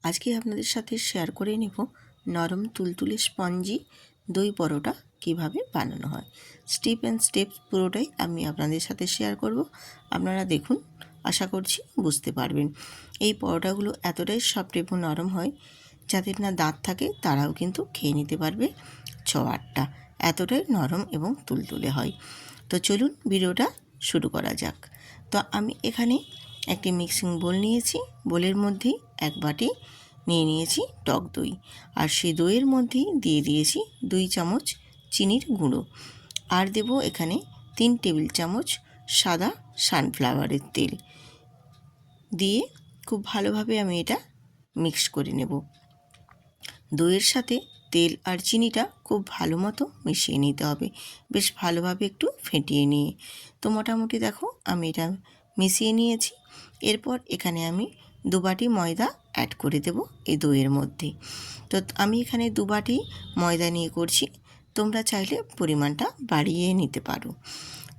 আজকে আপনাদের সাথে শেয়ার করে নেব নরম তুলতুলে স্পঞ্জি দই পরোটা কিভাবে বানানো হয়। স্টেপ অ্যান্ড স্টেপস পুরোটাই আমি আপনাদের সাথে শেয়ার করব। আপনারা দেখুন, আশা করছি বুঝতে পারবেন। এই পরোটাগুলো এতটাই সফট এবং নরম হয়, যাদের না দাঁত থাকে তারাও কিন্তু খেয়ে নিতে পারবে 6-8টা। এতটাই নরম এবং তুলতুলে হয়। তো চলুন ভিডিওটা শুরু করা যাক। তো আমি এখানে একটি মিক্সিং বোল নিয়েছি। বোলের মধ্যেই এক বাটি নিয়ে নিয়েছি টক দই, আর সেই দইয়ের মধ্যেই দিয়ে দিয়েছি 2 চামচ চিনির গুঁড়ো, আর দেব এখানে 3 টেবিল চামচ সাদা সানফ্লাওয়ারের তেল দিয়ে খুব ভালোভাবে আমি এটা মিক্স করে নেব। দইয়ের সাথে তেল আর চিনিটা খুব ভালো মতো মিশিয়ে নিতে হবে, বেশ ভালোভাবে একটু ফেটিয়ে নিয়ে। তো মোটামুটি দেখো আমি এটা মিশিয়ে নিয়েছি। এরপর এখানে আমি 2 বাটি ময়দা অ্যাড করে দেব এই দইয়ের মধ্যে। তো আমি এখানে 2 বাটি ময়দা নিয়ে করছি, তোমরা চাইলে পরিমাণটা বাড়িয়ে নিতে পারো।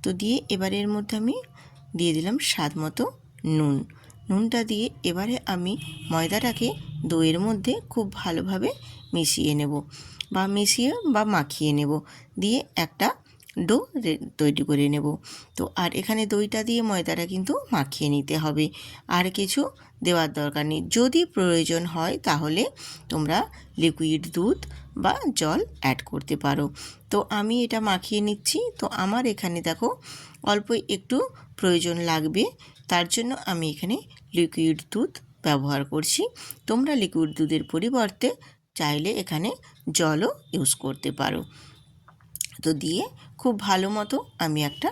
তো দিয়ে এবারে এর মধ্যে আমি দিয়ে দিলাম স্বাদ মতো নুন। নুনটা দিয়ে এবারে আমি ময়দাটাকে দইয়ের মধ্যে খুব ভালোভাবে মিশিয়ে নেব বা মাখিয়ে নেব, দিয়ে একটা ডো তৈরি করে নেব। তো আর এখানে দইটা দিয়ে ময়দাটা কিন্তু মাখিয়ে নিতে হবে, আর কিছু দেওয়ার দরকার নেই। যদি প্রয়োজন হয় তাহলে তোমরা লিকুইড দুধ বা জল অ্যাড করতে পারো। তো আমি এটা মাখিয়ে নিচ্ছি। তো আমার এখানে দেখো অল্প একটু প্রয়োজন লাগবে, তার জন্য আমি এখানে লিকুইড দুধ ব্যবহার করছি। তোমরা লিকুইড দুধের পরিবর্তে চাইলে এখানে জলও ইউজ করতে পারো। তো দিয়ে খুব ভালো মতো আমি একটা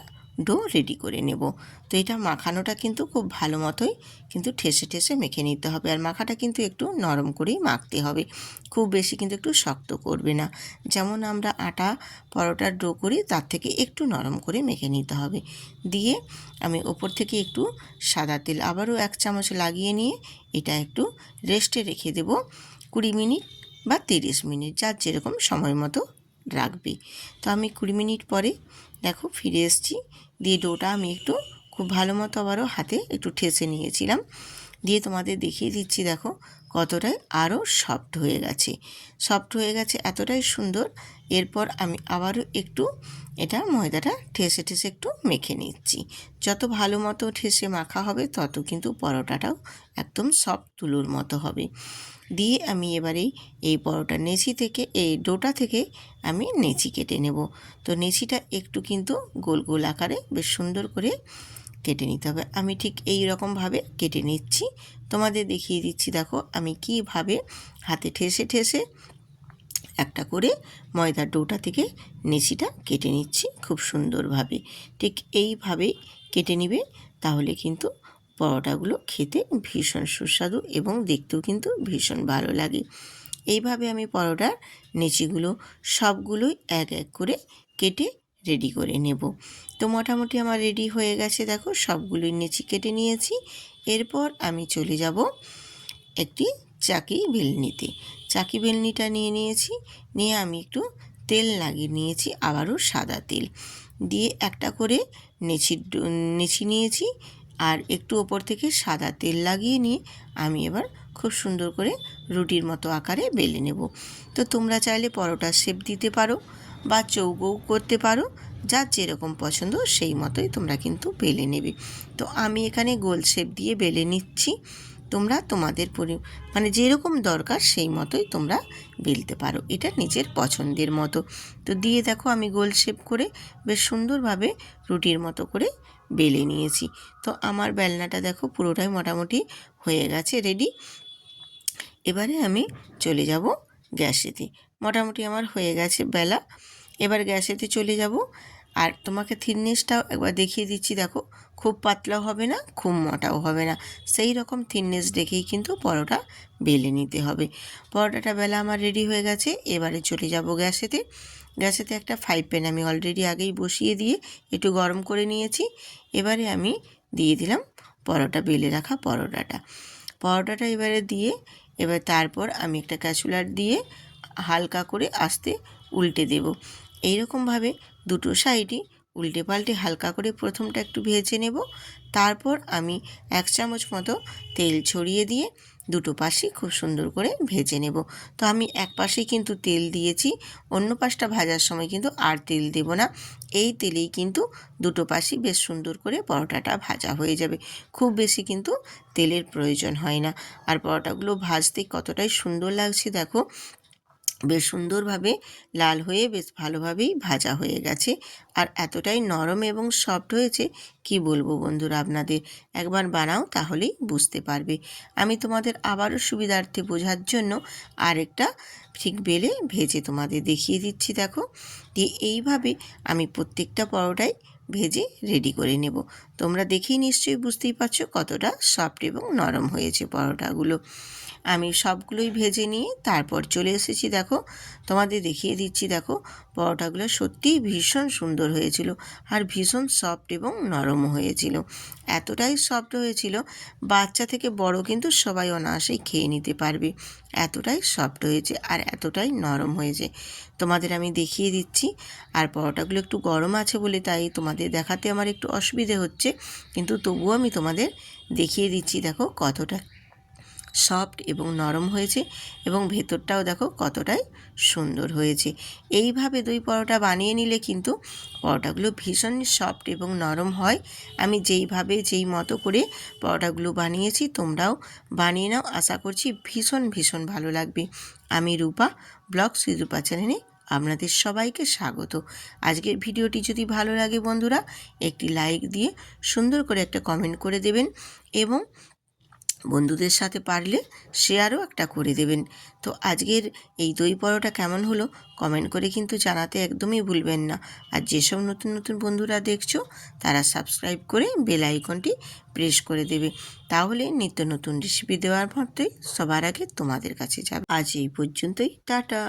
ডো রেডি করে নেব। তো এটা মাখানোটা কিন্তু খুব ভালো মতোই কিন্তু ঠেসে ঠেসে মেখে নিতে হবে, আর মাখাটা কিন্তু একটু নরম করেই মাখতে হবে, খুব বেশি কিন্তু একটু শক্ত করবে না। যেমন আমরা আটা পরোটার ডো করি তার থেকে একটু নরম করে মেখে নিতে হবে। দিয়ে আমি ওপর থেকে একটু সাদা তেল আবারও 1 চামচ লাগিয়ে নিয়ে এটা একটু রেস্টে রেখে দেব 20 মিনিট বা 30 মিনিট, যার যেরকম সময় মতো রাখবে। তো আমি 20 মিনিট পরে দেখো ফিরে এসেছি। দিয়ে ডোটা আমি একটু খুব ভালো মতো আবারও হাতে একটু ঠেসে নিয়েছিলাম, দিয়ে তোমাদের দেখিয়ে দিচ্ছি। দেখো কতটাই আরও সফট হয়ে গেছে, এতটাই সুন্দর। এরপর আমি আবারও একটু এটা ময়দাটা ঠেসে ঠেসে একটু মেখে নিচ্ছি। যত ভালো মতো ঠেসে মাখা হবে তত কিন্তু পরোটাটাও একদম সফট তুলোর মতো হবে। দিয়ে আমি এবারে এই পরোটার এই ডোটা থেকে আমি নেচি কেটে নেব। তো নেচিটা একটু কিন্তু গোল গোল আকারে বেশ সুন্দর করে কেটে নিতে হবে। আমি ঠিক এই রকমভাবে কেটে নিচ্ছি, তোমাদের দেখিয়ে দিচ্ছি। দেখো আমি কীভাবে হাতে ঠেসে ঠেসে একটা করে ময়দার ডোটা থেকে নেচিটা কেটে নিচ্ছি খুব সুন্দরভাবে। ঠিক এইভাবেই কেটে নিবে, তাহলে কিন্তু পরোটাগুলো খেতে ভীষণ সুস্বাদু এবং দেখতেও কিন্তু ভীষণ ভালো লাগে। এইভাবে আমি পরোটার নেচিগুলো সবগুলোই এক এক করে কেটে রেডি করে নেব। তো মোটামুটি আমার রেডি হয়ে গেছে। দেখো সবগুলোই নেচি কেটে নিয়েছি। এরপর আমি চলে যাব একটি চাকি বেলনিটা নিয়ে নিয়েছি। নিয়ে আমি একটু তেল লাগিয়ে নিয়েছি, আবারও সাদা তেল দিয়ে একটা করে নেচি নিয়েছি, আর একটু ওপর থেকে সাদা তেল লাগিয়ে নিয়ে আমি এবার খুব সুন্দর করে রুটির মতো আকারে বেলে নেব। তো তোমরা চাইলে পরোটার শেপ দিতে পারো বা চৌকোও করতে পারো, যার যেরকম পছন্দ সেই মতোই তোমরা কিন্তু বেলে নেবে। তো আমি এখানে গোল শেপ দিয়ে বেলে নিচ্ছি। তোমরা তোমাদের মানে যেরকম দরকার সেই মতোই তোমরা বেলতে পারো, এটা নিজের পছন্দের মতো। তো দিয়ে দেখো আমি গোল শেপ করে বেশ সুন্দরভাবে রুটির মতো করে বেলে নিয়েছি। তো আমার বেলনাটা দেখো পুরোটাই মোটামুটি হয়ে গেছে রেডি। এবারে আমি চলে যাব গ্যাসেতে। মোটামুটি আমার হয়ে গেছে বেলা, এবার গ্যাসেতে চলে যাব। আর তোমাকে থিকনেসটাও একবার দেখিয়ে দিচ্ছি। দেখো খুব পাতলাও হবে না, খুব মোটাও হবে না, সেই রকম থিকনেস দেখেই কিন্তু পরোটা বেলে নিতে হবে। পরোটাটা বেলা আমার রেডি হয়ে গেছে। এবারে চলে যাব গ্যাসেতে একটা ফ্রাই প্যান আমি অলরেডি আগেই বসিয়ে দিয়ে একটু গরম করে নিয়েছি। এবারে আমি দিয়ে দিলাম বেলে রাখা পরোটাটা এবারে দিয়ে তারপর আমি একটা ক্যাচুলার দিয়ে হালকা করে আস্তে উল্টে দেব। এইরকমভাবে দুটো সাইডই উল্টে পাল্টে হালকা করে প্রথমটা একটু ভেজে নেব। তারপর আমি 1 চামচ মতো তেল ছড়িয়ে দিয়ে দুটো পাশই খুব সুন্দর করে ভেজে নেব। তো আমি এক পাশেই কিন্তু তেল দিয়েছি, অন্য পাশটা ভাজার সময় কিন্তু আর তেল দেব না। এই তেলেই কিন্তু দুটো পাশই বেশ সুন্দর করে পরোটাটা ভাজা হয়ে যাবে। খুব বেশি কিন্তু তেলের প্রয়োজন হয় না। আর পরোটাগুলো ভাজতে কতটাই সুন্দর লাগছে দেখো, বেশ সুন্দরভাবে লাল হয়ে বেশ ভালোভাবেই ভাজা হয়ে গেছে। আর এতটাই নরম এবং সফট হয়েছে কি বলবো বন্ধুরা, আপনাদের একবার বানাও তাহলেই বুঝতে পারবে। আমি তোমাদের আবারও সুবিধার্থে বোঝার জন্য আরেকটা ঠিক বেলে ভেজে তোমাদের দেখিয়ে দিচ্ছি। দেখো, দিয়ে এইভাবে আমি প্রত্যেকটা পরোটাই ভেজে রেডি করে নেব। তোমরা দেখেই নিশ্চয়ই বুঝতেই পারছো কতটা সফট এবং নরম হয়েছে পরোটাগুলো। আমি সবগুলোই ভেজে নিয়ে তারপর চলে এসেছি। দেখো, তোমাদের দেখিয়ে দিচ্ছি। দেখো, পরোটাগুলো সত্যিই ভীষণ সুন্দর হয়েছিল আর ভীষণ সফট এবং নরমও হয়েছিল। এতটাই সফট হয়েছিল, বাচ্চা থেকে বড় কিন্তু সবাই অনায়াসেই খেয়ে নিতে পারবে। এতটাই সফট হয়েছে আর এতটাই নরম হয়েছে, তোমাদের আমি দেখিয়ে দিচ্ছি। আর পরোটাগুলো একটু গরম আছে বলে তাই তোমাদের দেখাতে আমার একটু অসুবিধে হচ্ছে, কিন্তু তবুও আমি তোমাদের দেখিয়ে দিচ্ছি। দেখো কতটা সফট এবং নরম হয়েছে এবং ভেতরটাও দেখো কতটাই সুন্দর হয়েছে। এইভাবে দই পরোটা বানিয়ে নিলে কিন্তু পরোটাগুলো ভীষণ সফট এবং নরম হয়। আমি যেই মতো করে পরোটাগুলো বানিয়েছি তোমরাও বানিয়ে নাও, আশা করছি ভীষণ ভীষণ ভালো লাগবে। আমি রূপা ব্লগ রূপা চ্যানেলে আপনাদের সবাইকে স্বাগত। আজকের ভিডিওটি যদি ভালো লাগে বন্ধুরা, একটি লাইক দিয়ে সুন্দর করে একটা কমেন্ট করে দেবেন এবং বন্ধুদের সাথে পারলে শেয়ারও একটা করে দেবেন। তো আজকের এই দই পরোটা কেমন হলো কমেন্ট করে কিন্তু জানাতে একদমই ভুলবেন না। আর যেসব নতুন নতুন বন্ধুরা দেখছো তারা সাবস্ক্রাইব করে বেল আইকনটি প্রেস করে দেবে, তাহলে নিত্য নতুন রেসিপি দেওয়ার মধ্যেই সবার আগে তোমাদের কাছে যাবে। আজ এই পর্যন্তই, টাটা।